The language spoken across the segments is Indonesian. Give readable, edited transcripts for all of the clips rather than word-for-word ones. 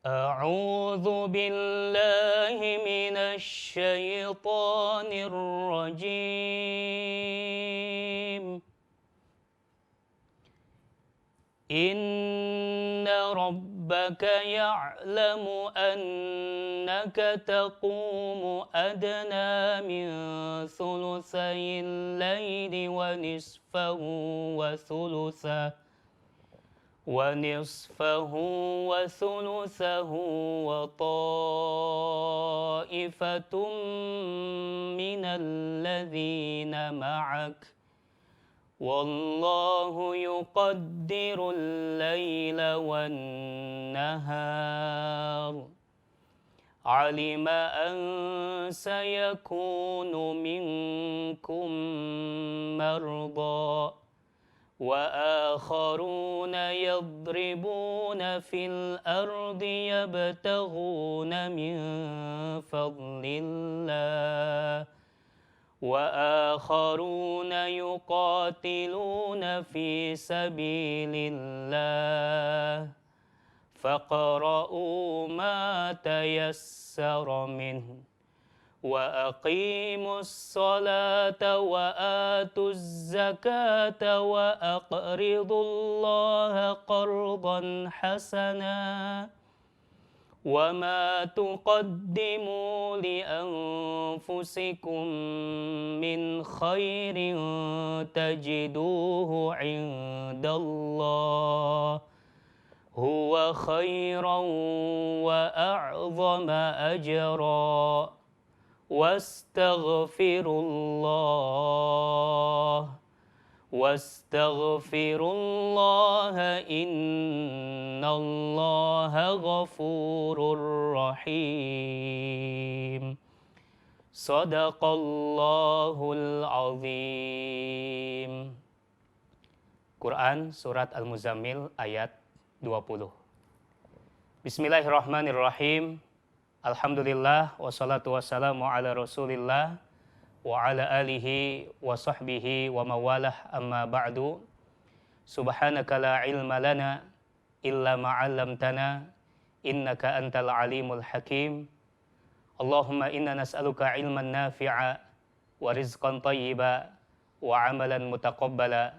أعوذ بالله من الشيطان الرجيم. إن ربك يعلم أنك تقوم أدنى من ثلثي الليل ونصفه وطائفة من الذين معك والله يقدر الليل والنهار علم أن سيكون منكم مرضى وآخرون يضربون في الأرض يبتغون من فضل الله وآخرون يقاتلون في سبيل الله فاقرؤوا ما تيسر منه وأقيموا الصلاة وآتوا الزكاة وأقرضوا الله قرضا حسنا وما تقدموا لأنفسكم من خير تجدوه عند الله هو خيرا وأعظم أجرا واستغفروا الله إن الله غفور رحيم صدق الله العظيم. Quran Surat Al-Muzammil ayat 20. Bismillahirrahmanirrahim. Alhamdulillah wassalatu wassalamu ala rasulillah wa ala alihi wa sahbihi wa mawalah amma ba'du. Subhanaka la ilma lana illa ma'allamtana innaka antal alimul hakim. Allahumma inna nas'aluka ilman nafi'a wa rizqan tayyiba wa amalan mutaqabbala.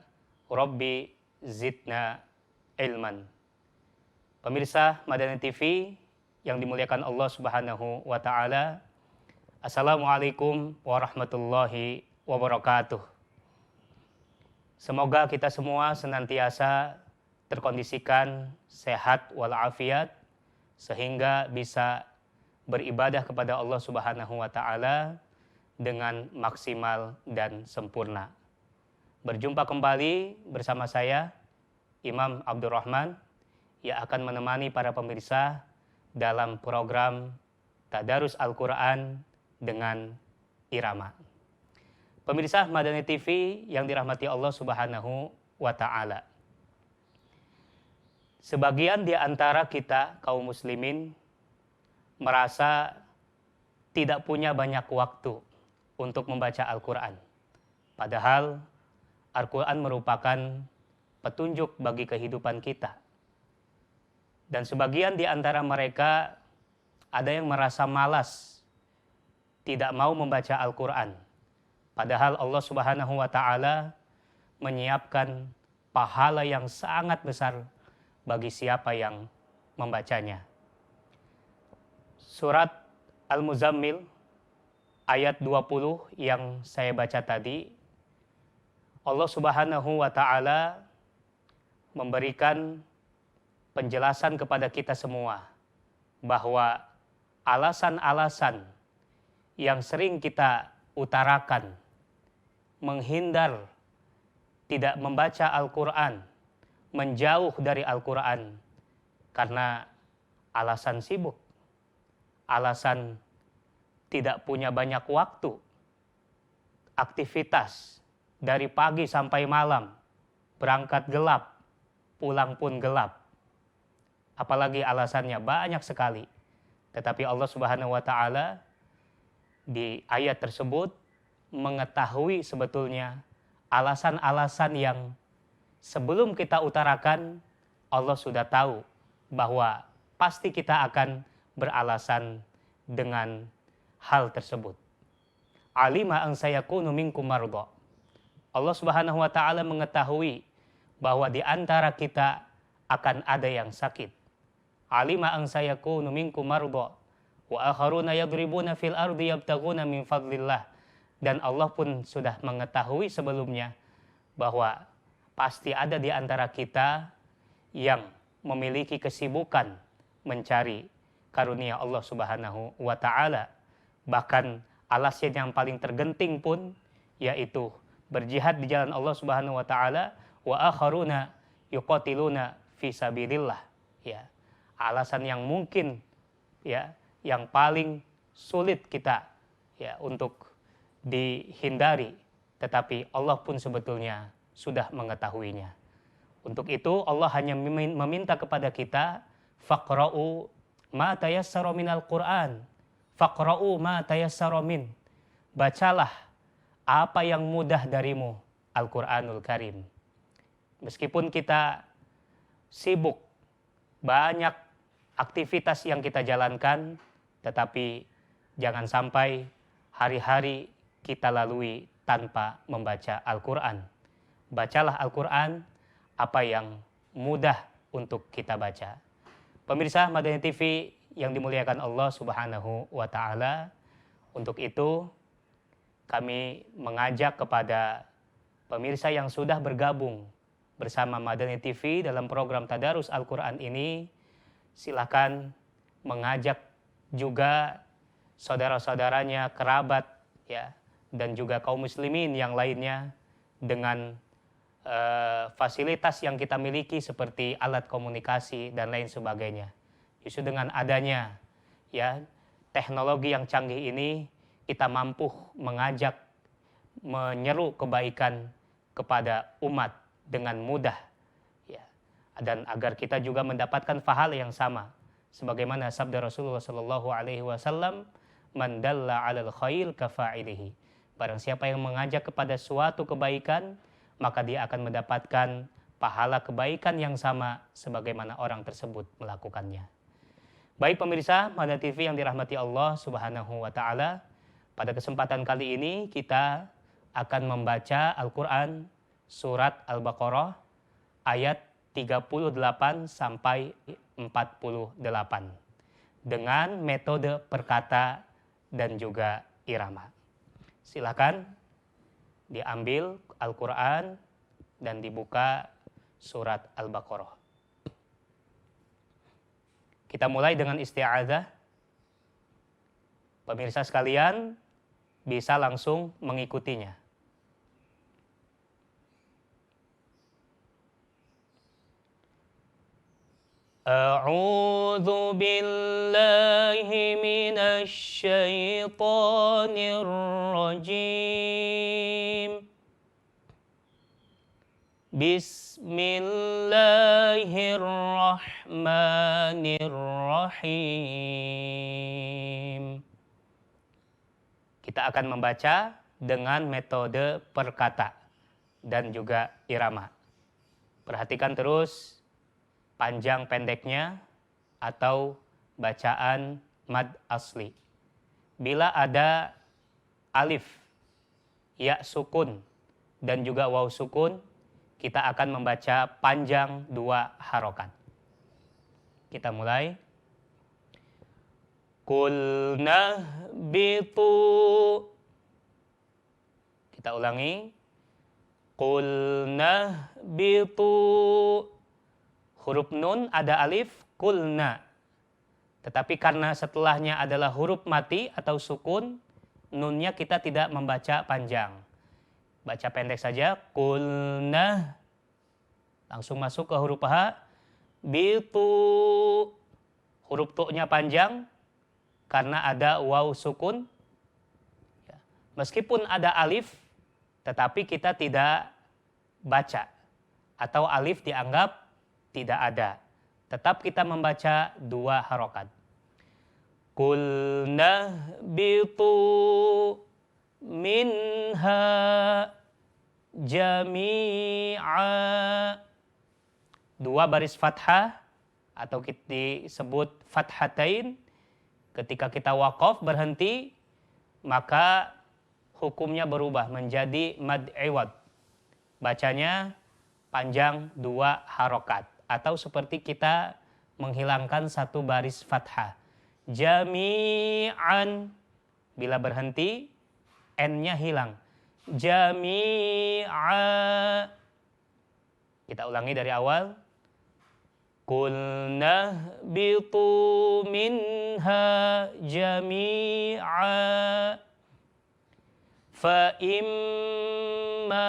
Rabbi zidna ilman. Pemirsa Madani TV yang dimuliakan Allah Subhanahu wa Ta'ala, Assalamualaikum warahmatullahi wabarakatuh. Semoga kita semua senantiasa terkondisikan sehat walafiat sehingga bisa beribadah kepada Allah Subhanahu wa Ta'ala dengan maksimal dan sempurna. Berjumpa kembali bersama saya, Imam Abdurrahman, yang akan menemani para pemirsa dalam program Tadarus Al-Quran dengan Irama. Pemirsa Madani TV yang dirahmati Allah Subhanahu wa Ta'ala. Sebagian di antara kita kaum muslimin merasa tidak punya banyak waktu untuk membaca Al-Quran. Padahal Al-Quran merupakan petunjuk bagi kehidupan kita. Dan sebagian di antara mereka ada yang merasa malas, tidak mau membaca Al-Quran. Padahal Allah Subhanahu wa Ta'ala menyiapkan pahala yang sangat besar bagi siapa yang membacanya. Surat Al-Muzammil ayat 20 yang saya baca tadi, Allah Subhanahu wa Ta'ala memberikan penjelasan kepada kita semua bahwa alasan-alasan yang sering kita utarakan menghindar tidak membaca Al-Quran, menjauh dari Al-Quran karena alasan sibuk, alasan tidak punya banyak waktu, aktivitas dari pagi sampai malam, berangkat gelap, pulang pun gelap. Apalagi alasannya banyak sekali. Tetapi Allah Subhanahu wa Ta'ala di ayat tersebut mengetahui sebetulnya alasan-alasan yang sebelum kita utarakan, Allah sudah tahu bahwa pasti kita akan beralasan dengan hal tersebut. Alima an sayakunu minkum marda. Allah Subhanahu wa taala mengetahui bahwa di antara kita akan ada yang sakit. Alima an sayakunu minkum marda wa akharuna yadribuna fil ardi yabtaguna min fadlillah. Dan Allah pun sudah mengetahui sebelumnya bahwa pasti ada di antara kita yang memiliki kesibukan mencari karunia Allah Subhanahu wa taala. Bahkan alasan yang paling tergenting pun yaitu berjihad di jalan Allah Subhanahu wa taala, wa akharuna yuqatiluna fi sabilillah. Ya. Alasan yang mungkin ya yang paling sulit kita ya untuk dihindari, tetapi Allah pun sebetulnya sudah mengetahuinya. Untuk itu Allah hanya meminta kepada kita, faqra'u ma tayassara minal Qur'an. Faqra'u ma tayassara min. Bacalah apa yang mudah darimu, Al-Qur'anul Karim. Meskipun kita sibuk, banyak aktivitas yang kita jalankan, tetapi jangan sampai hari-hari kita lalui tanpa membaca Al-Quran. Bacalah Al-Quran apa yang mudah untuk kita baca. Pemirsa Madani TV yang dimuliakan Allah Subhanahu wa taala, untuk itu kami mengajak kepada pemirsa yang sudah bergabung bersama Madani TV dalam program Tadarus Al-Quran ini, silakan mengajak juga saudara-saudaranya, kerabat, ya, dan juga kaum muslimin yang lainnya dengan fasilitas yang kita miliki seperti alat komunikasi dan lain sebagainya. Justru dengan adanya ya teknologi yang canggih ini, kita mampu mengajak, menyeru kebaikan kepada umat dengan mudah, ya, dan agar kita juga mendapatkan pahala yang sama, sebagaimana sabda Rasulullah Shallallahu Alaihi Wasallam, man dalla 'alal khair kafa'ilihi. Barang siapa yang mengajak kepada suatu kebaikan, maka dia akan mendapatkan pahala kebaikan yang sama sebagaimana orang tersebut melakukannya. Baik pemirsa Madani TV yang dirahmati Allah Subhanahu wa taala, pada kesempatan kali ini kita akan membaca Al-Qur'an surat Al-Baqarah ayat 38 sampai 48 dengan metode perkata dan juga irama. Silakan diambil Al-Quran dan dibuka surat Al-Baqarah. Kita mulai dengan isti'adzah. Pemirsa sekalian bisa langsung mengikutinya. A'udzu billahi minasy syaithanir rajim. Bismillahirrahmanirrahim. Kita akan membaca dengan metode perkata dan juga irama. Perhatikan terus panjang pendeknya atau bacaan mad asli. Bila ada alif, ya sukun, dan juga waw sukun, kita akan membaca panjang 2 harokat. Kita mulai. Qulna bitu. Kita ulangi. Qulna bitu. Huruf nun ada alif, kulna. Tetapi karena setelahnya adalah huruf mati atau sukun, nunnya kita tidak membaca panjang. Baca pendek saja, kulna. Langsung masuk ke huruf H. Bitu. Huruf tu-nya panjang karena ada waw sukun. Meskipun ada alif, tetapi kita tidak baca. Atau alif dianggap tidak ada. Tetap kita membaca 2 harokat. Qulna bitu minha jami'a. 2 baris fathah atau disebut fathatain. Ketika kita waqaf berhenti, maka hukumnya berubah menjadi mad iwad. Bacanya panjang 2 harokat. Atau seperti kita menghilangkan 1 baris fathah. Jami'an. Bila berhenti, N-nya hilang. Jami'a. Kita ulangi dari awal. Qulna bitu minha jami'a fa imma.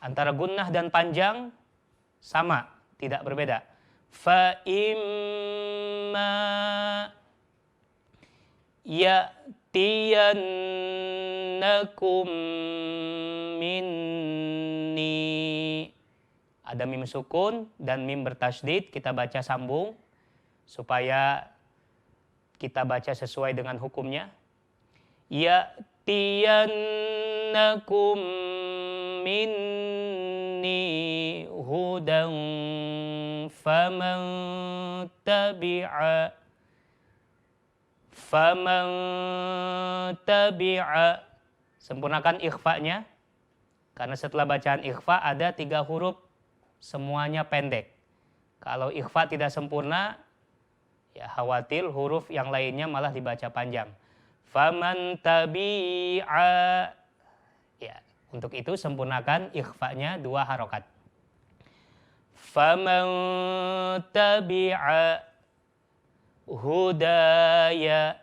Antara gunnah dan panjang sama, tidak berbeda. Fa imma ya'tiyannakum minni. Ada mim sukun dan mim bertasydid, kita baca sambung supaya kita baca sesuai dengan hukumnya. Ya'tiyannakum minni hudan faman tabi'a. Sempurnakan ikhfa'nya, karena setelah bacaan ikhfa ada 3 huruf, semuanya pendek. Kalau ikhfa tidak sempurna, ya khawatir huruf yang lainnya malah dibaca panjang. Faman tabi'a. Ya, untuk itu sempurnakan ikhfa'nya 2 harokat. Faman tabi'a hudaya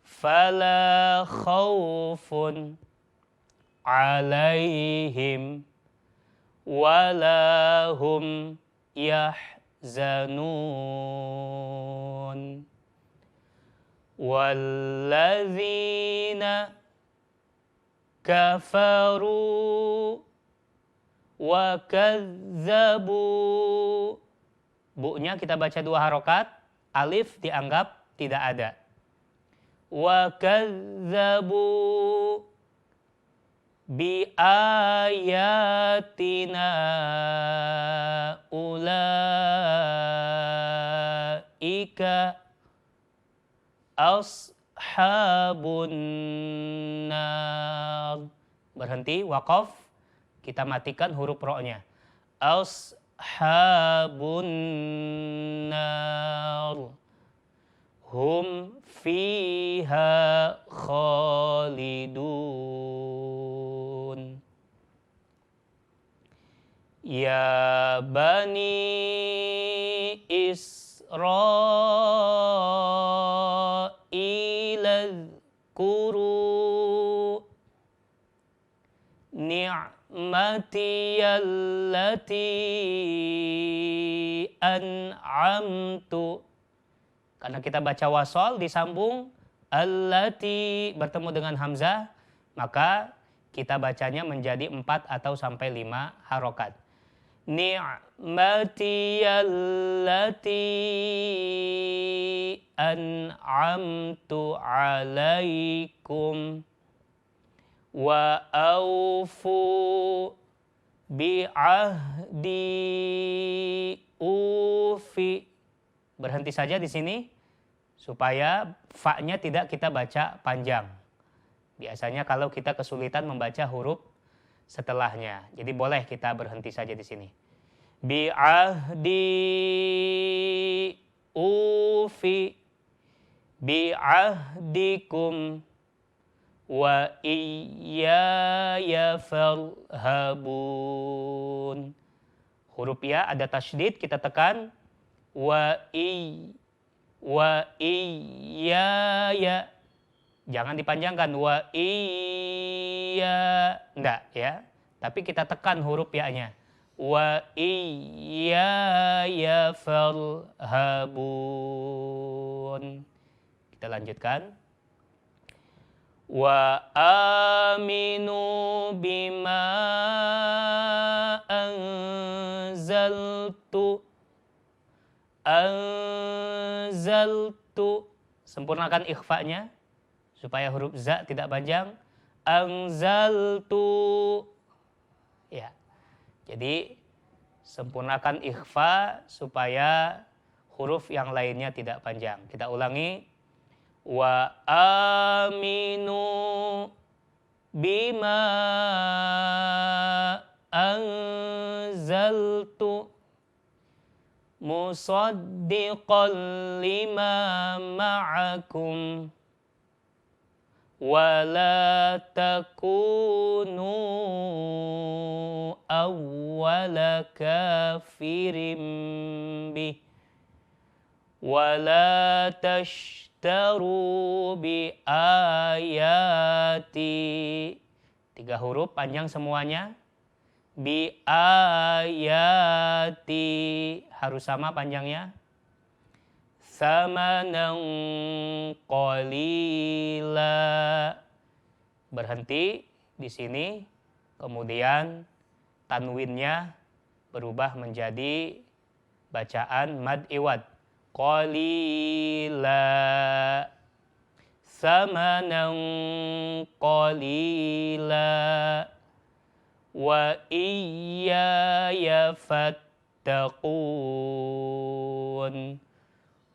fala khawfun alaihim walahum yahzanun. Walladzina kafaru wa kadzabu. Bu-nya kita baca 2 harokat, alif dianggap tidak ada. Wa kadzabu bi ayatina ulaika ashabun nar. Berhenti, waqaf, kita matikan huruf ro-nya. Ashabun nar hum fiha khalidun. Ya bani Israil zkuru ni'mati allati an'amtu. Karena kita baca wasol disambung allati bertemu dengan hamzah, maka kita bacanya menjadi 4 atau sampai 5 harokat. Ni'mati allati an'amtu alaikum wa aufu bi'ahdi ufi. Berhenti saja di sini supaya fa-nya tidak kita baca panjang. Biasanya kalau kita kesulitan membaca huruf setelahnya. Jadi boleh kita berhenti saja di sini. Bi'ahdi ufi bi'ahdikum wa iyaya farhabun. Huruf ya ada tasydid, kita tekan. Wa iyaya. Jangan dipanjangkan. Wa iya. Enggak ya. Tapi kita tekan huruf ya-nya. Wa iyaya farhabun. Kita lanjutkan. Wa aminu bima anzaltu. Anzaltu. Sempurnakan ikhfa'nya supaya huruf za tidak panjang. Anzaltu. Ya. Jadi Sempurnakan ikhfa supaya huruf yang lainnya tidak panjang. Kita ulangi. Wa aminu bima anzaltu musaddiqan lima ma'akum wala takunu awwala kafirim bih wala tashtaru bi ayati. 3 huruf panjang semuanya. Bi ayati harus sama panjangnya. Samanan qalila. Berhenti di sini, kemudian tanwinnya berubah menjadi bacaan mad iwad. Qalila. Samanan qalila. Wa iyaya fattaqun.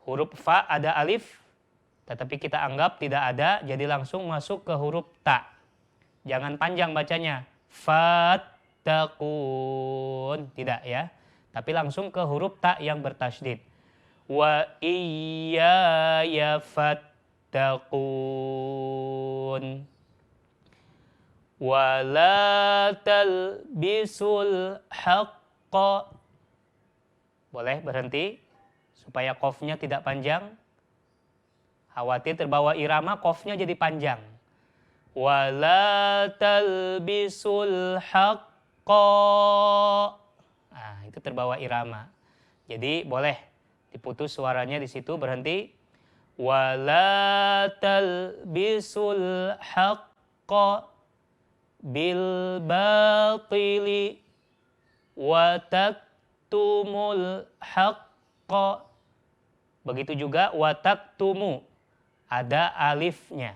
Huruf fa ada alif, tetapi kita anggap tidak ada, jadi langsung masuk ke huruf ta. Jangan panjang bacanya. Fattaqun. Tidak ya. Tapi langsung ke huruf ta yang bertasydid. Wa iyaya fattaqun. Wa la talbisul haqqa. Boleh berhenti supaya qafnya tidak panjang. Khawatir terbawa irama, qafnya jadi panjang. Wa la talbisul haqqa. Nah, itu terbawa irama. Jadi boleh diputus suaranya di situ, berhenti. Wa la talbisul haqqa bil batili wa taktumul haqqa. Begitu juga wa taktumu, ada alifnya.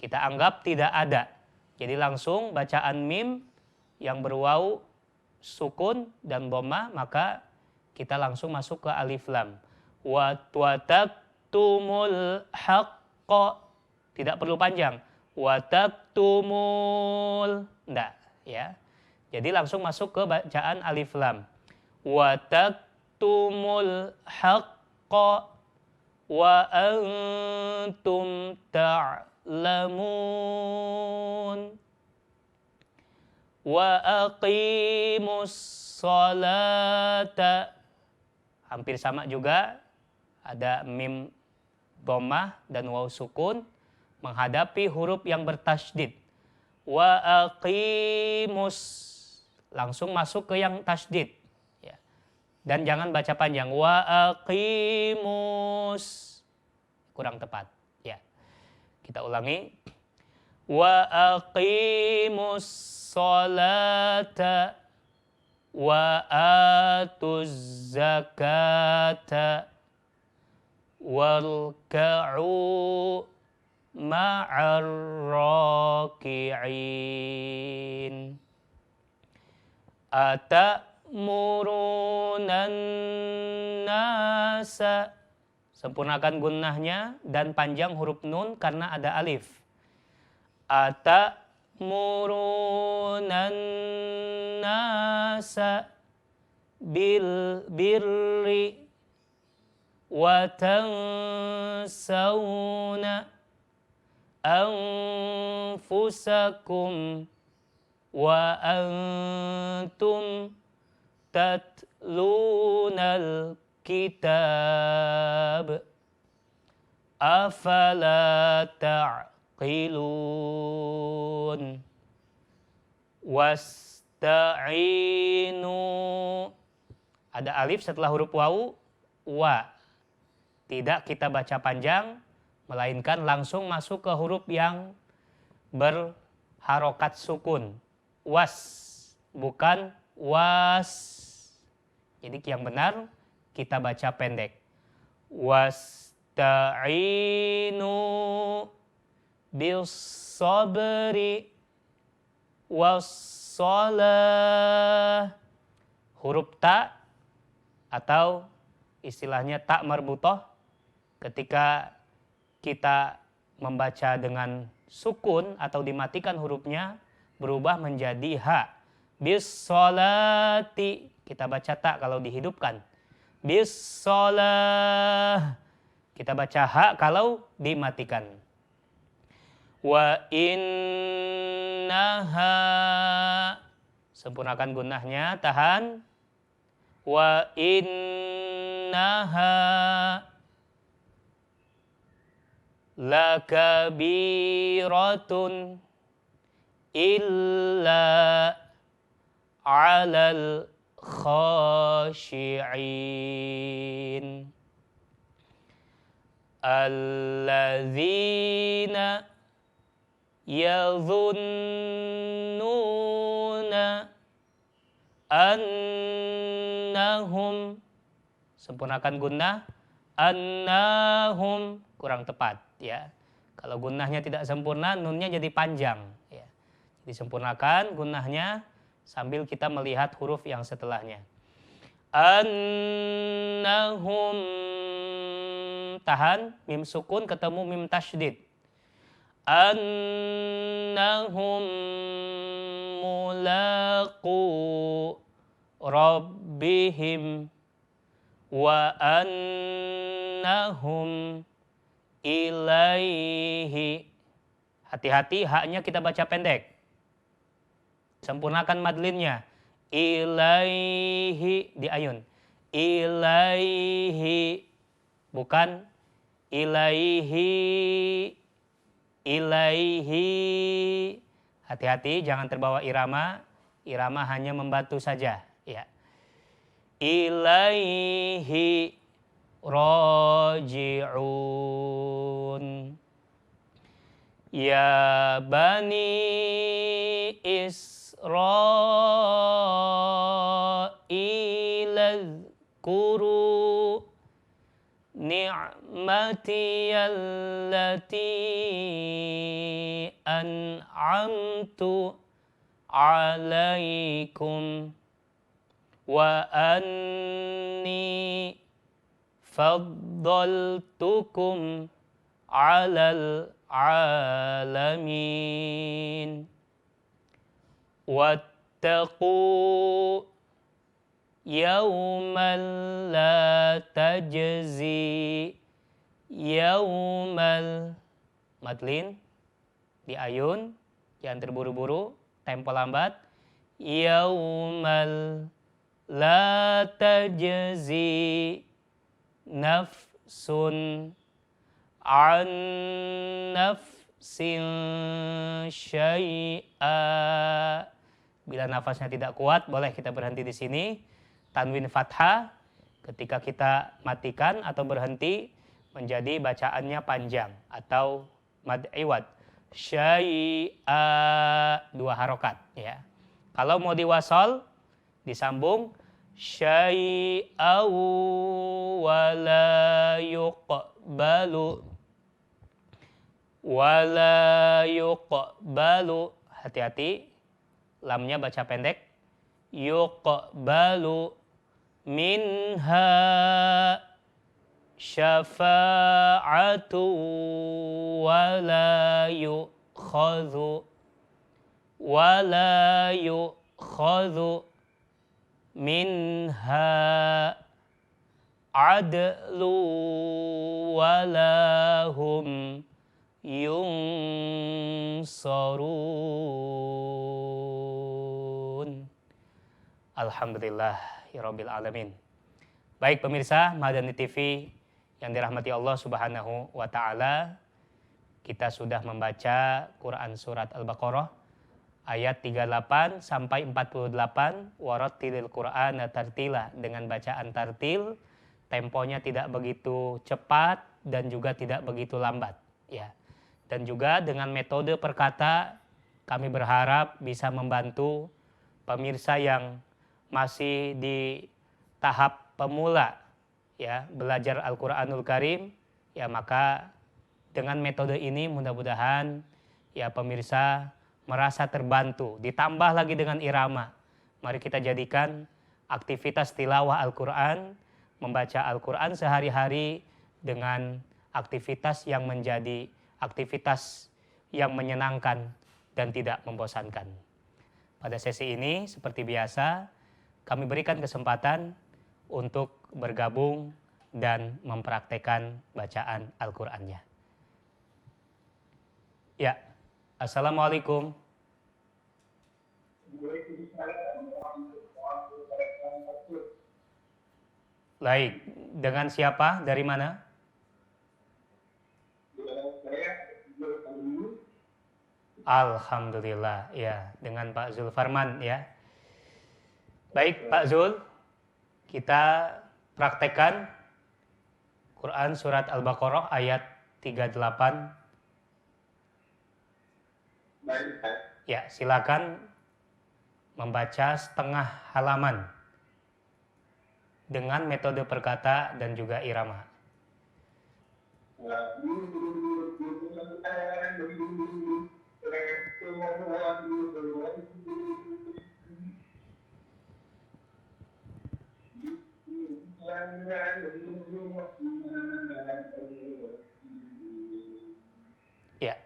Kita anggap tidak ada. Jadi langsung bacaan mim yang berwaw sukun dan dhamma, maka kita langsung masuk ke alif lam. Wa taktumul haqqa. Tidak perlu panjang. Wa taktumul. Enggak, ya. Jadi langsung masuk ke bacaan alif lam. Wa taktumul haqqa wa antum ta'lamun. Wa aqimus salata. Hampir sama juga, ada mim dhammah dan waw sukun menghadapi huruf yang bertasydid. Wa aqimus, langsung masuk ke yang tasydid ya. Dan jangan baca panjang. Wa aqimus, kurang tepat ya. Kita ulangi. Wa aqimus salata wa atuz zakata warka'u ma'ar raki'in. Atamurunnan nasa. Sempurnakan gunnahnya dan panjang huruf nun karena ada alif. Atamurunnan nasa bil birri wa tansawna anfusakum wa antum tatlunal kitab afala ta'qilun. Wasta'inu, ada alif setelah huruf wawu, wa. Tidak kita baca panjang, melainkan langsung masuk ke huruf yang berharokat sukun. Was, bukan was. Jadi yang benar kita baca pendek. Wasta'inu bis sabri wassalah. huruf ta atau istilahnya tak marbutoh ketika kita membaca dengan sukun atau dimatikan hurufnya berubah menjadi ha. Bis sholati kita baca ta kalau dihidupkan. Bis sholah kita baca ha kalau dimatikan. Wa innaha sempurnakan gunnahnya, tahan. Wa innaha lakabiratun illa 'alal khashi'in alladzina yadhunnuna annahum sempurnakan gunnah, annahum kurang tepat ya. Kalau gunnahnya tidak sempurna, nunnya jadi panjang ya. Disempurnakan gunnahnya sambil kita melihat huruf yang setelahnya. Annahum tahan, mim sukun ketemu mim tasydid. Annahum mulaqu rabbihim wa annahum ilaihi. Hati-hati haknya kita baca pendek. Sempurnakan madlinnya. Ilaihi di ayun. Ilaihi bukan ilaihi. Ilaihi. Hati-hati jangan terbawa irama. Irama hanya membantu saja ya. Ilaihi raji'un. Ya bani Israil zkuru ni'mati allati an'amtu alaikum wa anni faddaltukum alal alamin. Wattaqu yawman la tajzi yawmal madlin di ayun, jangan terburu-buru, tempo lambat. Yawmal la tajzi nafsun an nafsin syai'a. Bila nafasnya tidak kuat, boleh kita berhenti di sini. Tanwin fathah ketika kita matikan atau berhenti menjadi bacaannya panjang atau mad iwad. Syai'a dua harokat ya. Kalau mau diwasol disambung syai'a wala yuqbalu. Hati-hati lamnya baca pendek. Yuqbalu minha syafa'atu wala yukhadhu minha adlu walahum yunsarun. Alhamdulillahirabbil alamin. Baik pemirsa Madani TV yang dirahmati Allah Subhanahu wa taala, kita sudah membaca Quran surat Al-Baqarah ayat 38 sampai 48, warattilil Qur'ana tartila, dengan bacaan tartil, temponya tidak begitu cepat dan juga tidak begitu lambat ya. Dan juga dengan metode perkata kami berharap bisa membantu pemirsa yang masih di tahap pemula ya belajar Al-Qur'anul Karim ya, maka dengan metode ini mudah-mudahan ya pemirsa merasa terbantu, ditambah lagi dengan irama. Mari kita jadikan aktivitas tilawah Al-Quran, membaca Al-Quran sehari-hari dengan aktivitas yang menjadi aktivitas yang menyenangkan dan tidak membosankan. Pada sesi ini, seperti biasa, kami berikan kesempatan untuk bergabung dan mempraktekkan bacaan Al-Qur'annya. Ya, Assalamualaikum. Baik, dengan siapa? Dari mana? Alhamdulillah, ya, dengan Pak Zulfarman ya. Baik, Pak Zul, kita praktekkan Quran surat Al-Baqarah ayat 38. Ya, silakan membaca setengah halaman dengan metode perkata dan juga irama. Ya.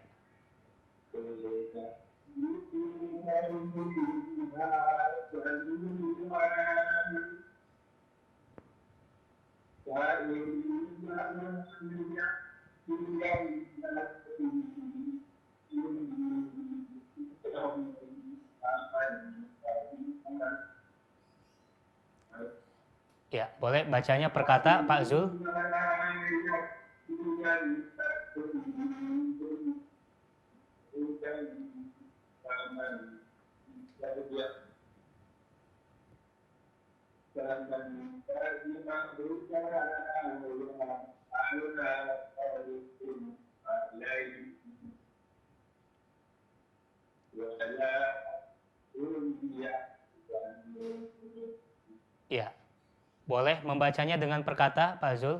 Ya, boleh bacanya per kata, Pak Zul. Ya, boleh membacanya dengan perkata, Pak Zul,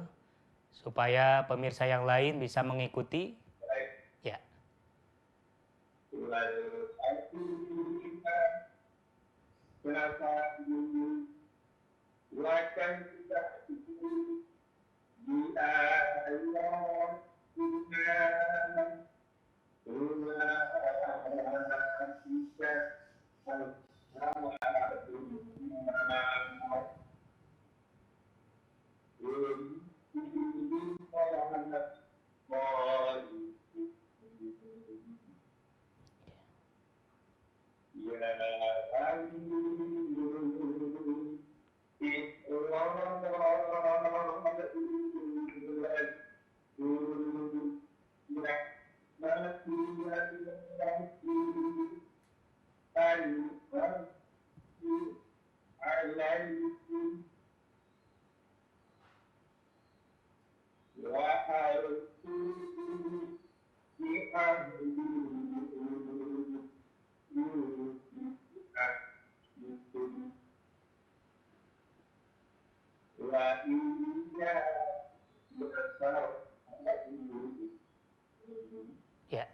supaya pemirsa yang lain bisa mengikuti. Ya. Ya.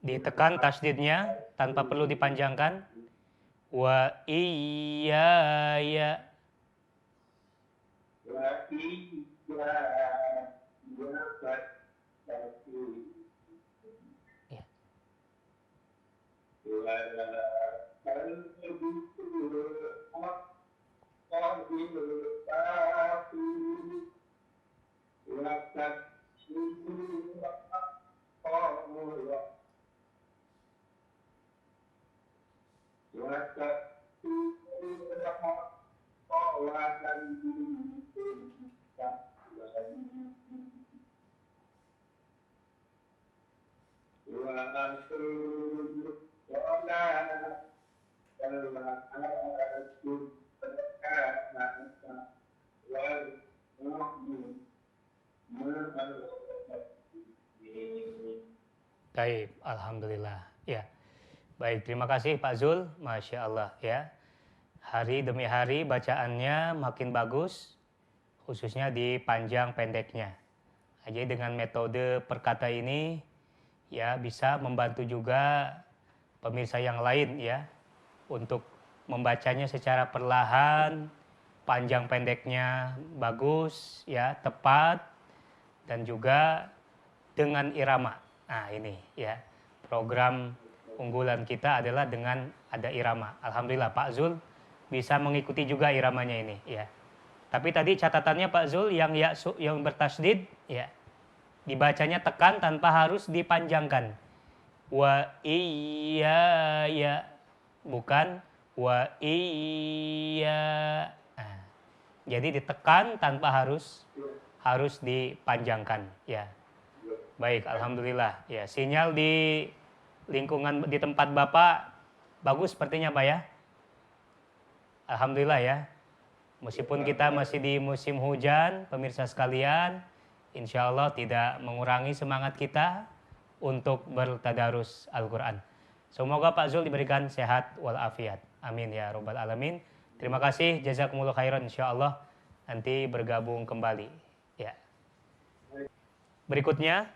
Ditekan tasdidnya tanpa perlu dipanjangkan. Wa iya ya. Baik, alhamdulillah. Ya, baik. Terima kasih Pak Zul, masya Allah ya. Hari demi hari bacaannya makin bagus, khususnya di panjang pendeknya. Jadi dengan metode perkata ini ya bisa membantu juga pemirsa yang lain ya untuk membacanya secara perlahan, panjang pendeknya bagus ya, tepat dan juga dengan irama. Nah, ini ya. Program unggulan kita adalah dengan ada irama. Alhamdulillah Pak Zul bisa mengikuti juga iramanya ini ya. Tapi tadi catatannya Pak Zul yang bertasdid ya. Dibacanya tekan tanpa harus dipanjangkan. Wa iya ya, bukan wa iya. Nah, jadi ditekan tanpa harus dipanjangkan ya. Baik, alhamdulillah. Ya, sinyal di lingkungan di tempat Bapak bagus sepertinya Pak ya. Alhamdulillah ya. Meskipun kita masih di musim hujan, pemirsa sekalian, insya Allah tidak mengurangi semangat kita untuk bertadarus Al-Quran. Semoga Pak Zul diberikan sehat walafiat. Amin ya Rabbal Alamin. Terima kasih, jazakumullah khairan, insya Allah nanti bergabung kembali. Ya. Berikutnya.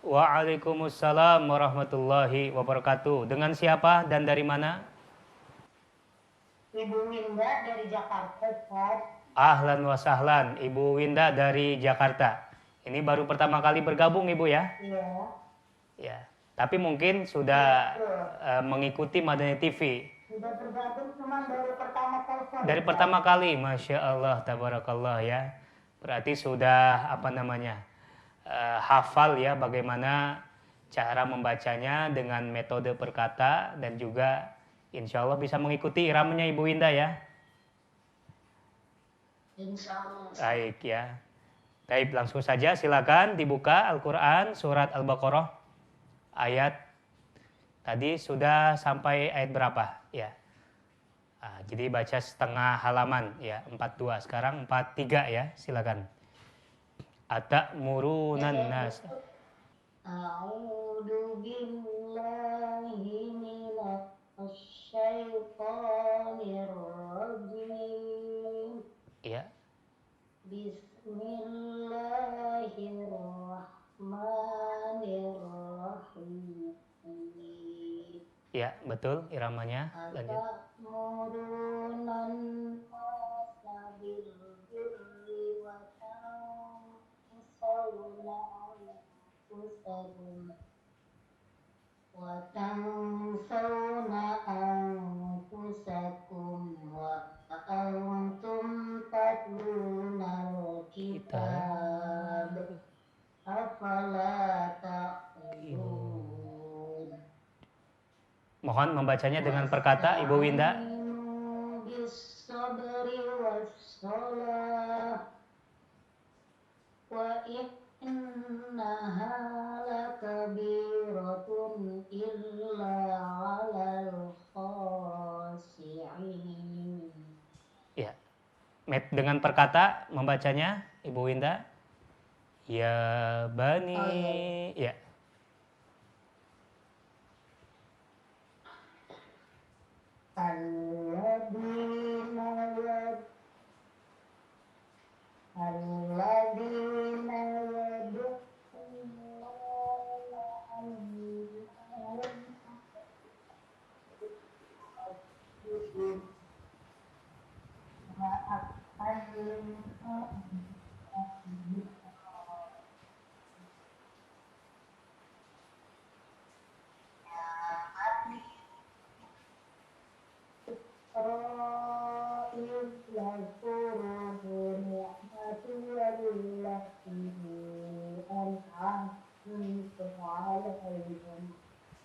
Waalaikumsalam warahmatullahi wabarakatuh. Dengan siapa dan dari mana? Ibu Winda dari Jakarta, Ustaz. Ahlan wa sahlan, Ibu Winda dari Jakarta. Ini baru pertama kali bergabung Ibu ya? Iya. Ya. Tapi mungkin sudah mengikuti Madani TV. Sudah bergabung cuma dari pertama kali. Dari pertama kali, Masya Allah, tabarakallah ya. Berarti sudah hafal ya bagaimana cara membacanya dengan metode perkata dan juga insya Allah bisa mengikuti iramanya Ibu Winda ya. Insya Allah. Baik ya. Baik, langsung saja silakan dibuka Al-Quran surat Al-Baqarah ayat tadi sudah sampai ayat berapa ya. Nah, jadi baca setengah halaman ya, 42. Sekarang 43 ya, silakan. Atamuruna nas. A'udzu billahi minasy syaithanir rajim. Ya. Bismillahirrahmanirrahim. Ya, betul iramanya. Lanjut. وتنسون أنفسكم وأنتم تتلون الكتاب أفلا تعقلون. Mohon membacanya dengan perkata Ibu Winda. Bisabri wassalah wa innaha lakabiratun illa 'alal khashi'in. Ya. Dengan perkata membacanya Ibu Winda. Ya bani. Ya.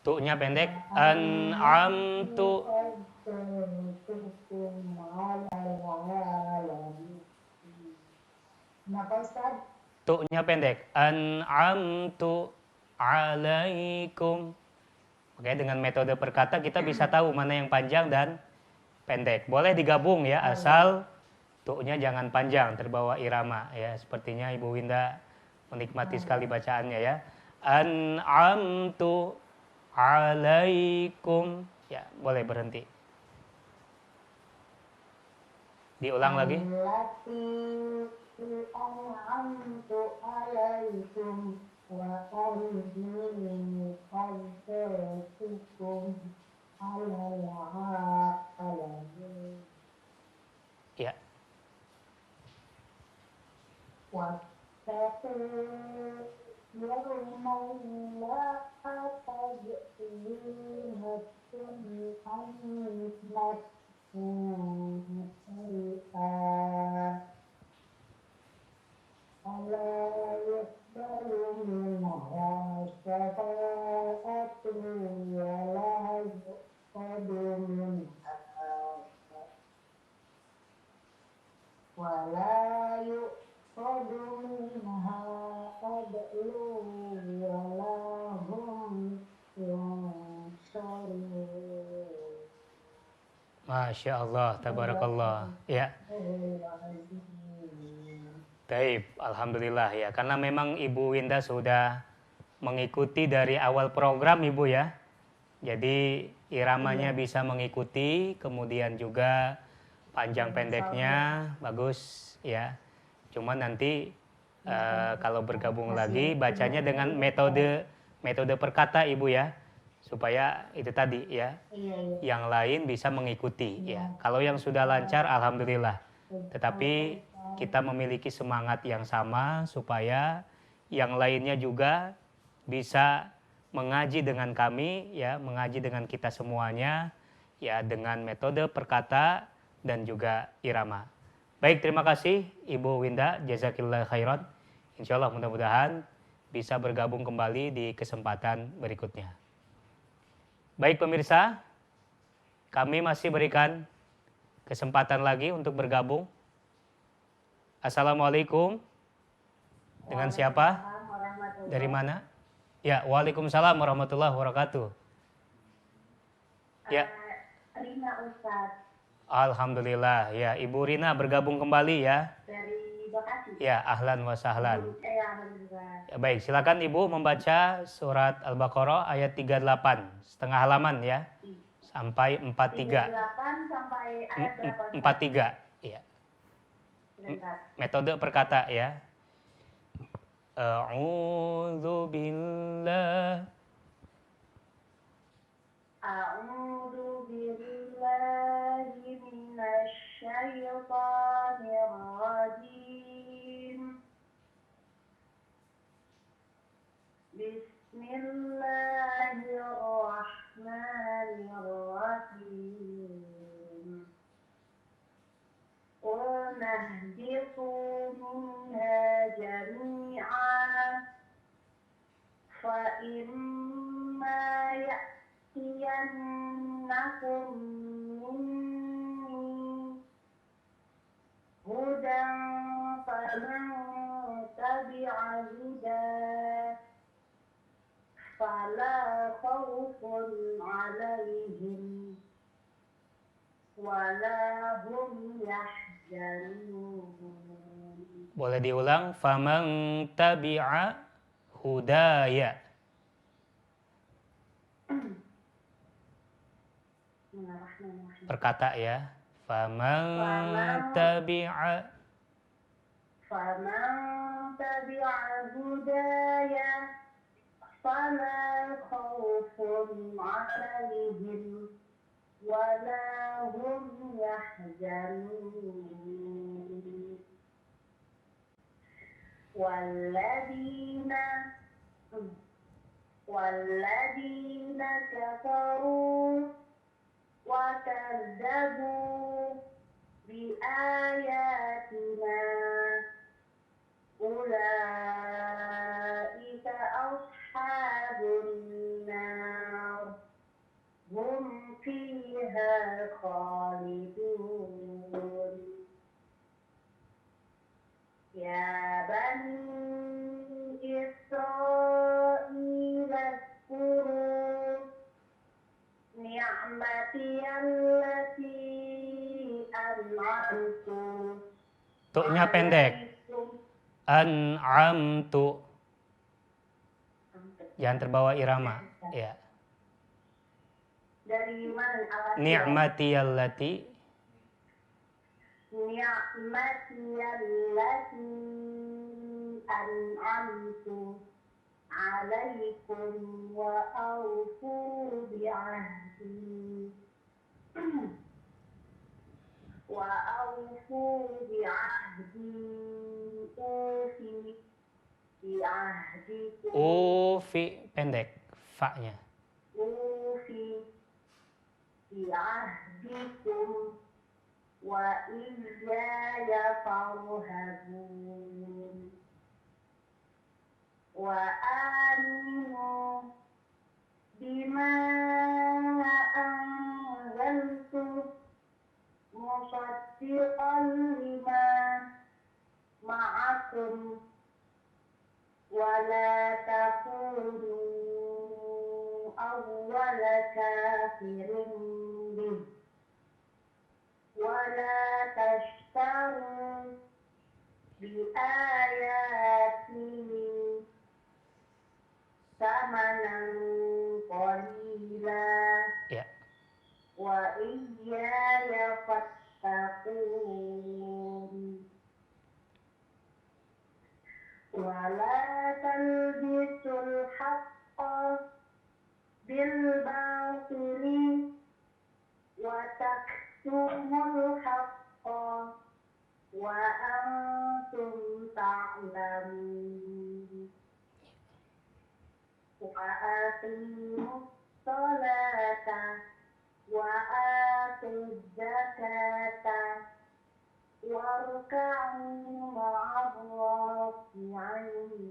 Tu-nya pendek. An'amtu. فضلتكم على العالمين. Kenapa Ustaz? Tu-nya pendek. An'amtu alaikum. Oke, dengan metode perkata kita bisa tahu mana yang panjang dan pendek. Boleh digabung ya, asal tu-nya jangan panjang, terbawa irama ya. Sepertinya Ibu Winda menikmati sekali bacaannya ya. An'amtu alaikum. Ya, boleh berhenti. Diulang lagi. Allati an'amtu alaikum wa anni fadltukum alal alamin. Ya. Wattaqu yawman la tajzi nafsun an nafsin shay'an ولا يقبل منها شفاعة ولا يؤخذ منها عدل ولا هم ينصرون. Masya Allah, tabarakallah. Ya. Taib, alhamdulillah ya. Karena memang Ibu Winda sudah mengikuti dari awal program Ibu ya. Jadi iramanya bisa mengikuti, kemudian juga panjang pendeknya bagus ya. Cuman nanti kalau bergabung lagi bacanya dengan metode perkata Ibu ya. Supaya itu tadi ya. Yang lain bisa mengikuti ya. Kalau yang sudah lancar alhamdulillah. Tetapi kita memiliki semangat yang sama supaya yang lainnya juga bisa mengaji dengan kami ya, mengaji dengan kita semuanya ya dengan metode perkata dan juga irama. Baik, terima kasih Ibu Winda, jazakillah khairan. Insya Allah mudah-mudahan bisa bergabung kembali di kesempatan berikutnya. Baik pemirsa, kami masih berikan kesempatan lagi untuk bergabung. Assalamualaikum. Dengan siapa? Dari mana? Ya, waalaikumsalam warahmatullahi wabarakatuh. Ya. Rina Ustaz. Alhamdulillah. Ya, Ibu Rina bergabung kembali ya. Dari Bekasi. Ya, ahlan wa sahlan. Alhamdulillah. Ya, baik, silakan Ibu membaca surat Al-Baqarah ayat 38, setengah halaman ya. Sampai 43. 38 sampai ayat berapa? 43, ya. Metode perkata ya. A'udzu billah. A'udzu billahi minasy syaithanir rajim. Bismillahirrahmanirrahim. قُلْ اهْبِطُوا مِنْهَا جَمِيعًا فَإِمَّا يَأْتِيَنَّكُم مِّنِّي هُدًى فَمَن تَبِعَ هُدَايَ فَلَا خَوْفٌ عَلَيْهِمْ وَلَا هُمْ يَحْزَنُونَ. Boleh diulang? Faman tabi'a hudaya. Perkata ya. Faman tabi'a hudaya fala khawfun 'alaihim wala hum yahzanun. والذين كفروا وكذبوا بآياتنا أولئك أصحاب النار خالدون يا بني إسرائيل اذكروا نعمتي التي أنعمت Tu'nya pendek. عليكم. An'amtu. Jangan terbawa irama. Ya. Dari mana alatnya? Ni'mati allati. Ni'mati allati an'amtu alaikum wa awfu bi'ahdi wa awfu bi'ahdi ufi bi'ahdikum Ufi pendek. Fa-nya. ufi bi'ahdikum wa iyyaya farhabun wa aminu bima anzaltu musaddiqan lima ma'akum wa la takunu awwala kafirin bih ولا تشتروا بآياتي ثمنا قليلا Ya. وإياي فاتقون ولا تلبسوا الحق بالباطل وتكتموا الحق وأنتم تعلمون وأقيموا الصلاة وآتوا الزكاة واركعوا مع الراكعين.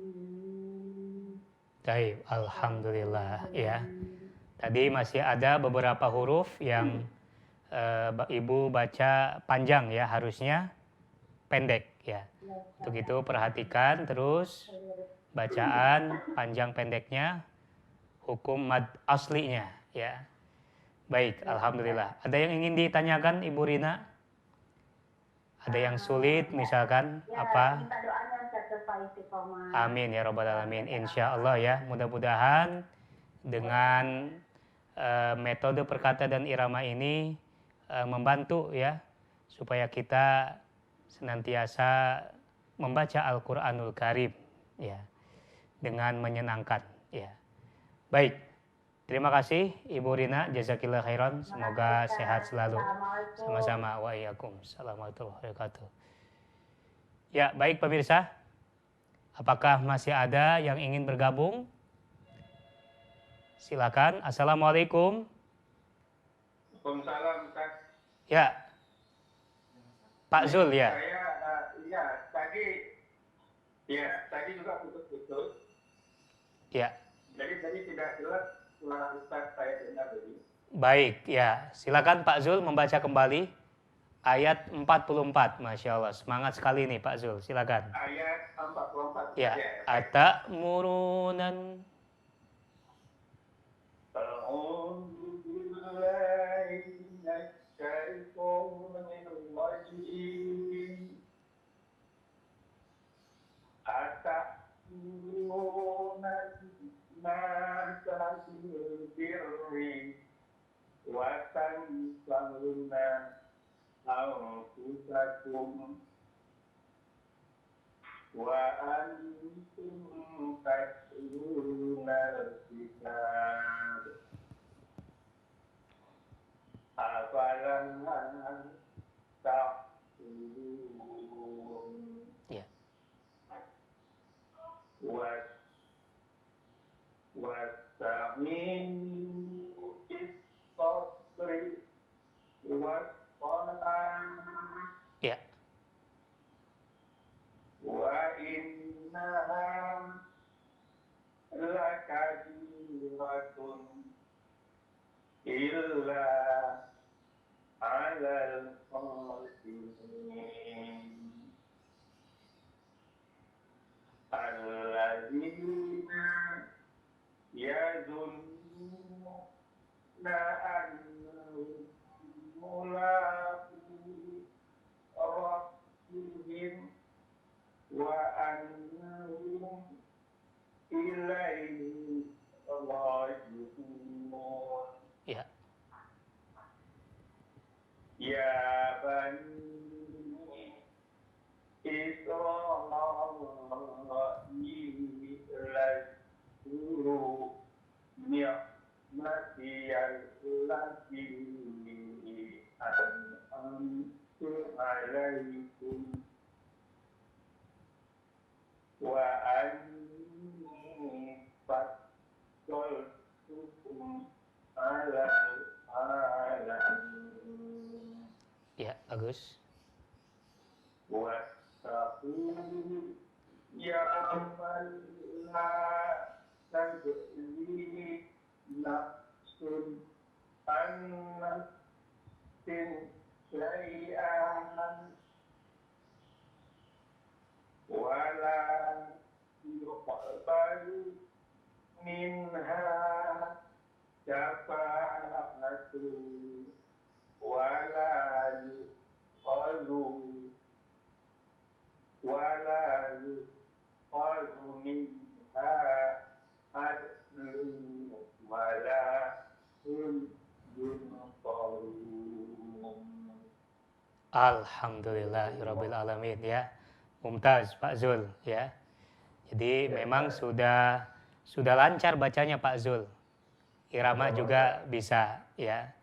Baik, alhamdulillah ya. Tadi masih ada beberapa huruf yang Ibu baca panjang ya, harusnya pendek ya. Untuk itu perhatikan terus bacaan panjang pendeknya, hukum mad aslinya ya. Baik, alhamdulillah. Ada yang ingin ditanyakan Ibu Rina? Ada yang sulit misalkan apa? Minta doanya sesuai istiqomah. Amin ya rabbal alamin. Insya Allah ya, mudah-mudahan dengan metode perkata dan irama ini membantu ya supaya kita senantiasa membaca Al-Qur'anul Karim ya dengan menyenangkan ya. Baik. Terima kasih Ibu Rina, jazakillah khairan. Semoga sehat selalu. Sama-sama. Wa iyyakum. Assalamualaikum warahmatullahi wabarakatuh. Ya, baik pemirsa. Apakah masih ada yang ingin bergabung? Silakan. Assalamualaikum. Waalaikumsalam, Ustaz. Ya. Pak Zul ya. Saya tadi juga putus-putus. Ya. Jadi tadi tidak jelas suara Ustaz saya dengar tadi. Baik, ya. Silakan Pak Zul membaca kembali ayat 44. Masya Allah. Semangat sekali nih Pak Zul. Silakan. Ayat 44. Ya. Atamurun. A'udzu billahi minasy syaithanir rajim. Atamuruna nasa bil birri wa tansawna anfusakum wa antum tatluna al-kitab afalam ta'qilun Ya. wasta'inu bis-sabri was-salah Ya. wa innaha lakabiratun illa وأنهم إليه راجعون. Ya. يا بني إسرائيل اذكروا نعمتي التي أنعمت عليكم وأني فضلتكم على العالمين. Ya, bagus. واتقوا يوما لا تجزي نفس عن نفس شيئا ولا يقبل منها شفاعة ولا يؤخذ منها عدل ولا هم ينصرون. Alhamdulillahirabbil alamin ya. Mumtaz Pak Zul ya. Jadi memang sudah lancar bacanya Pak Zul. Irama juga bisa ya.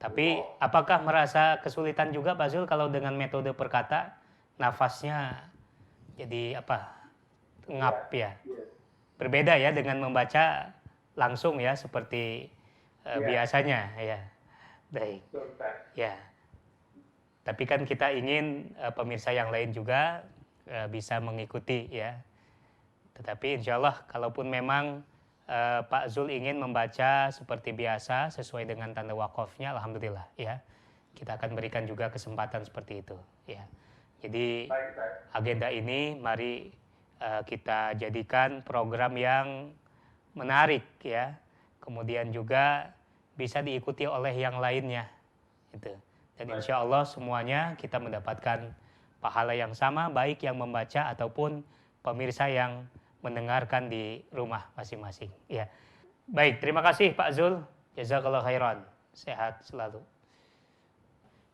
Tapi apakah merasa kesulitan juga Pak Zul kalau dengan metode perkata nafasnya jadi apa? Ngap ya. Berbeda ya dengan membaca langsung ya seperti biasanya ya. Baik. Ya. Tapi kan kita ingin pemirsa yang lain juga bisa mengikuti ya. Tetapi insya Allah kalaupun memang Pak Zul ingin membaca seperti biasa sesuai dengan tanda wakafnya, alhamdulillah ya. Kita akan berikan juga kesempatan seperti itu ya. Jadi agenda ini mari kita jadikan program yang menarik ya. Kemudian juga bisa diikuti oleh yang lainnya gitu. Dan insya Allah semuanya kita mendapatkan pahala yang sama, baik yang membaca ataupun pemirsa yang mendengarkan di rumah masing-masing. Ya. Baik, terima kasih Pak Zul. Jazakallah khairan. Sehat selalu.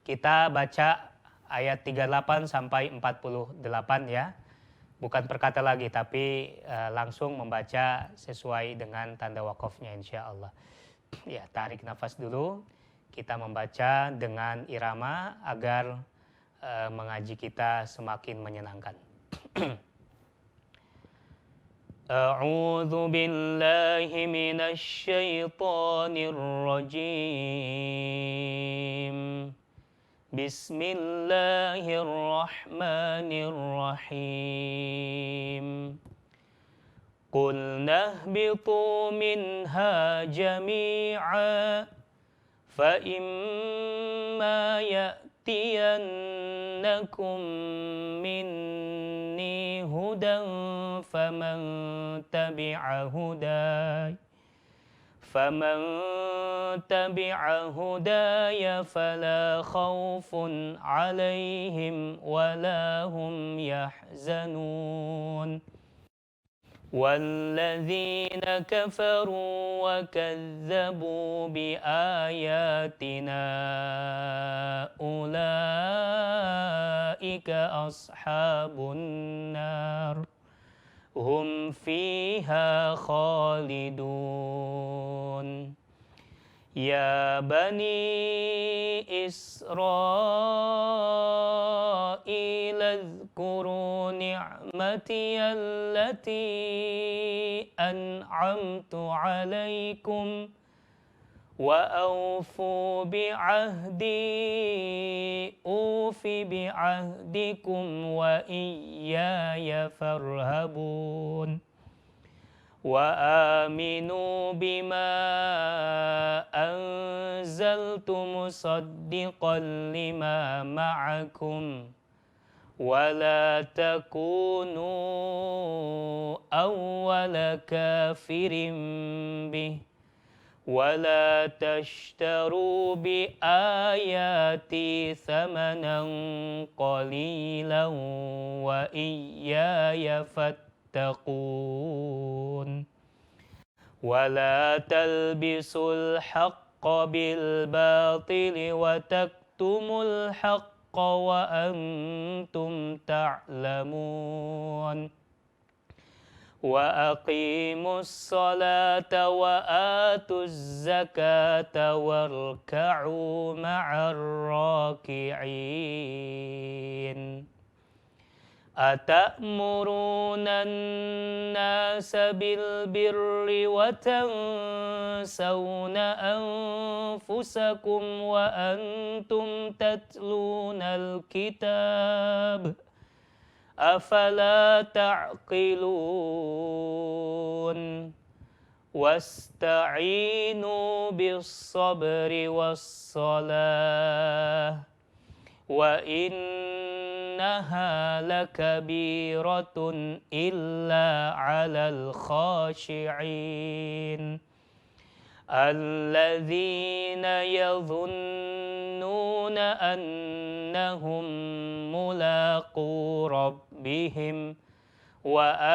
Kita baca ayat 38 sampai 48 ya. Bukan perkata lagi, tapi langsung membaca sesuai dengan tanda wakafnya insya Allah. Ya, tarik nafas dulu. Kita membaca dengan irama agar mengaji kita semakin menyenangkan. A'udzu billahi minasy syaithanir rajim. Bismillahirrahmanirrahim. Qulna ihbitu minha jami'a فَإِمَّا يَأْتِيَنَّكُمْ مِنِّي هُدًى فَمَنْ تَبِعَ هُدَايَ فَلَا خَوْفٌ عَلَيْهِمْ وَلَا هُمْ يَحْزَنُونَ وَالَّذِينَ كَفَرُوا وَكَذَّبُوا بِآيَاتِنَا أُولَئِكَ أَصْحَابُ النَّارِ هُمْ فِيهَا خَالِدُونَ يَا بَنِي إِسْرَائِيلَ اذْكُرُوا نِعْمَتِيَ الَّتِي أَنْعَمْتُ عَلَيْكُمْ وَأَوْفُوا بِعَهْدِي أُوفِ بِعَهْدِكُمْ وَإِيَّايَ فَارْهَبُونِ وَآمِنُوا بِمَا أَنزَلْتُ مُصَدِّقًا لِمَا مَعَكُمْ وَلَا تَكُونُوا أَوَّلَ كَافِرٍ بِهِ ولا تشتروا بآياتي ثمنا قليلا وإياي فاتقون ولا تلبسوا الحق بالباطل وتكتموا الحق وأنتم تعلمون وأقيموا الصلاة وآتوا الزكاة واركعوا مع الراكعين أتأمرون الناس بالبر وتنسون أنفسكم وأنتم تتلون الكتاب أفلا تعقلون واستعينوا بالصبر والصلاة وإنها لكبيرة إلا على الخاشعين الذين يظنون أنهم ملاقو ربهم وأنهم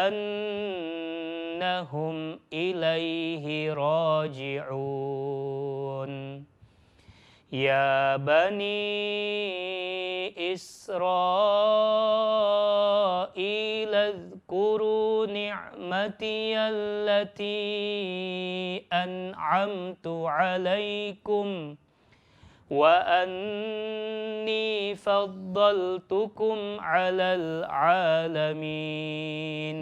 إليه راجعون يا بني إسرائيل اذكروا نعمتي التي أنعمت عليكم وأني فضلتكم على العالمين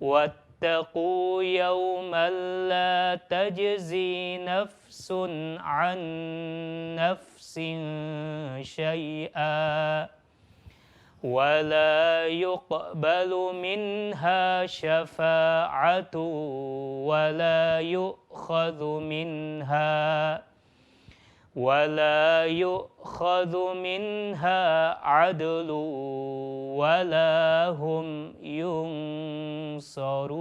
واتقوا يوما لا تجزي نفس عن نفس شيئا ولا يقبل منها شفاعة ولا يؤخذ منها عدل ولا هم ينصرون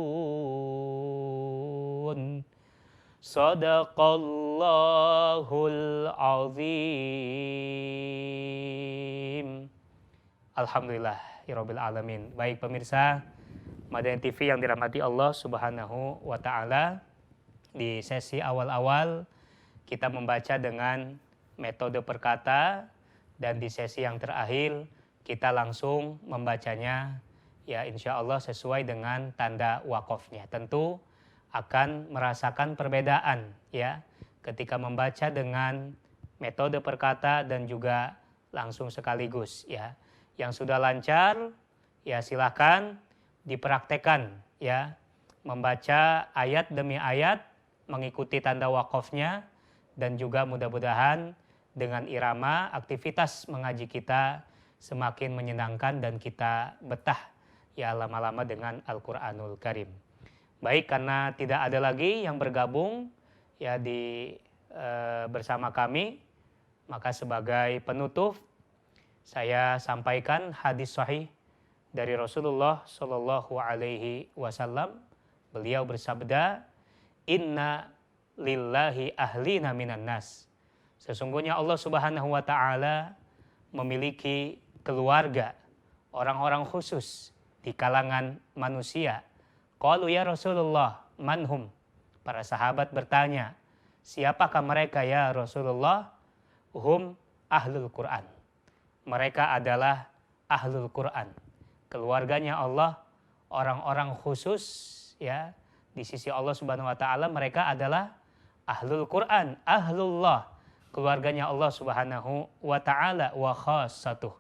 Sadaqallahul azim. Alhamdulillah ya rabbil alamin. Baik pemirsa Madani TV yang dirahmati Allah Subhanahu wa taala, di sesi awal-awal kita membaca dengan metode perkata dan di sesi yang terakhir kita langsung membacanya ya insya Allah sesuai dengan tanda wakofnya. Tentu akan merasakan perbedaan ya ketika membaca dengan metode perkata dan juga langsung sekaligus ya. Yang sudah lancar ya silakan dipraktekkan ya, membaca ayat demi ayat mengikuti tanda wakofnya, dan juga mudah-mudahan dengan irama aktivitas mengaji kita semakin menyenangkan dan kita betah ya lama-lama dengan Al-Qur'anul Karim. Baik, karena tidak ada lagi yang bergabung ya bersama kami, maka sebagai penutup saya sampaikan hadis sahih dari Rasulullah Shallallahu Alaihi Wasallam. Beliau bersabda, Inna lillahi ahlina minan nas. Sesungguhnya Allah Subhanahu Wa Taala memiliki keluarga, orang-orang khusus di kalangan manusia. Qalu ya Rasulullah, manhum? Para sahabat bertanya, siapakah mereka ya Rasulullah? Hum ahlul Quran. Mereka adalah ahlul Quran. Keluarganya Allah, orang-orang khusus ya di sisi Allah Subhanahu wa taala, mereka adalah ahlul Quran, ahlullah, keluarganya Allah Subhanahu wa taala, wa khassatuh,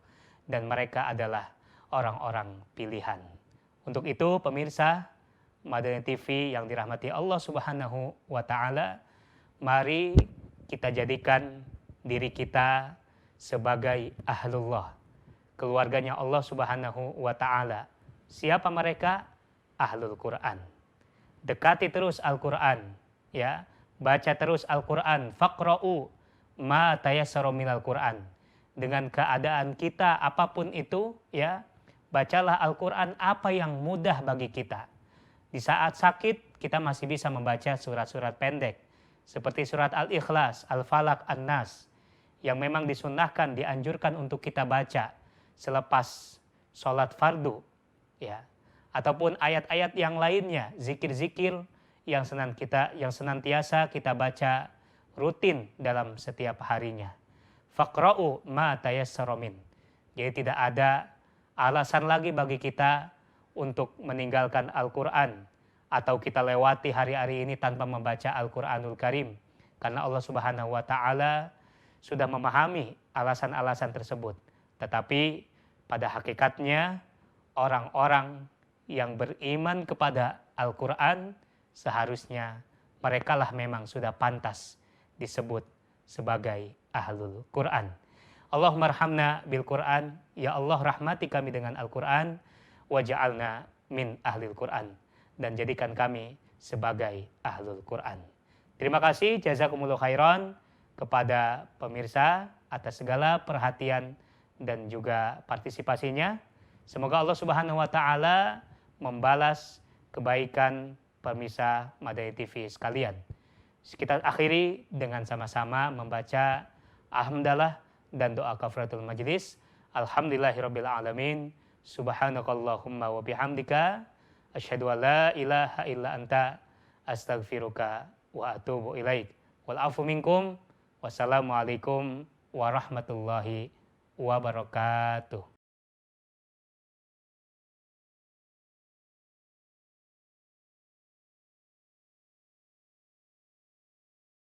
dan mereka adalah orang-orang pilihan. Untuk itu pemirsa Madani TV yang dirahmati Allah Subhanahu wa taala, mari kita jadikan diri kita sebagai ahlullah, keluarganya Allah Subhanahu wa taala. Siapa mereka? Ahlul Quran. Dekati terus Al-Quran ya, baca terus Al-Quran. Faqra'u ma tayassara minal Quran. Dengan keadaan kita apapun itu ya, bacalah Al-Quran apa yang mudah bagi kita. Di saat sakit kita masih bisa membaca surat-surat pendek. seperti surat Al-Ikhlas, Al-Falaq, An-Nas yang memang disunnahkan, dianjurkan untuk kita baca selepas sholat fardu, ya, ataupun ayat-ayat yang lainnya, zikir-zikir yang senantiasa kita baca rutin dalam setiap harinya. Faqra'u ma tayassara min. Jadi tidak ada alasan lagi bagi kita untuk meninggalkan Al-Quran atau kita lewati hari-hari ini tanpa membaca Al-Quranul Karim, karena Allah Subhanahu wa Ta'ala sudah memahami alasan-alasan tersebut. Tetapi pada hakikatnya orang-orang yang beriman kepada Al-Quran seharusnya merekalah memang sudah pantas disebut sebagai ahlul Quran. Allahumma arhamna bil Quran, ya Allah rahmati kami dengan Al-Quran, waj'alna min ahlil Quran, dan jadikan kami sebagai ahlul Quran. Terima kasih, jazakumullah khairan kepada pemirsa atas segala perhatian dan juga partisipasinya. Semoga Allah Subhanahu wa Ta'ala membalas kebaikan pemirsa Madani TV sekalian. Kita akhiri dengan sama-sama membaca alhamdulillah dan doa kafaratul majlis. Alhamdulillahirabbil alamin. Subhanakallahumma wa bihamdika asyhadu an la ilaha illa anta astaghfiruka wa atubu ilaik. Wal afu minkum. Wassalamualaikum warahmatullahi wabarakatuh.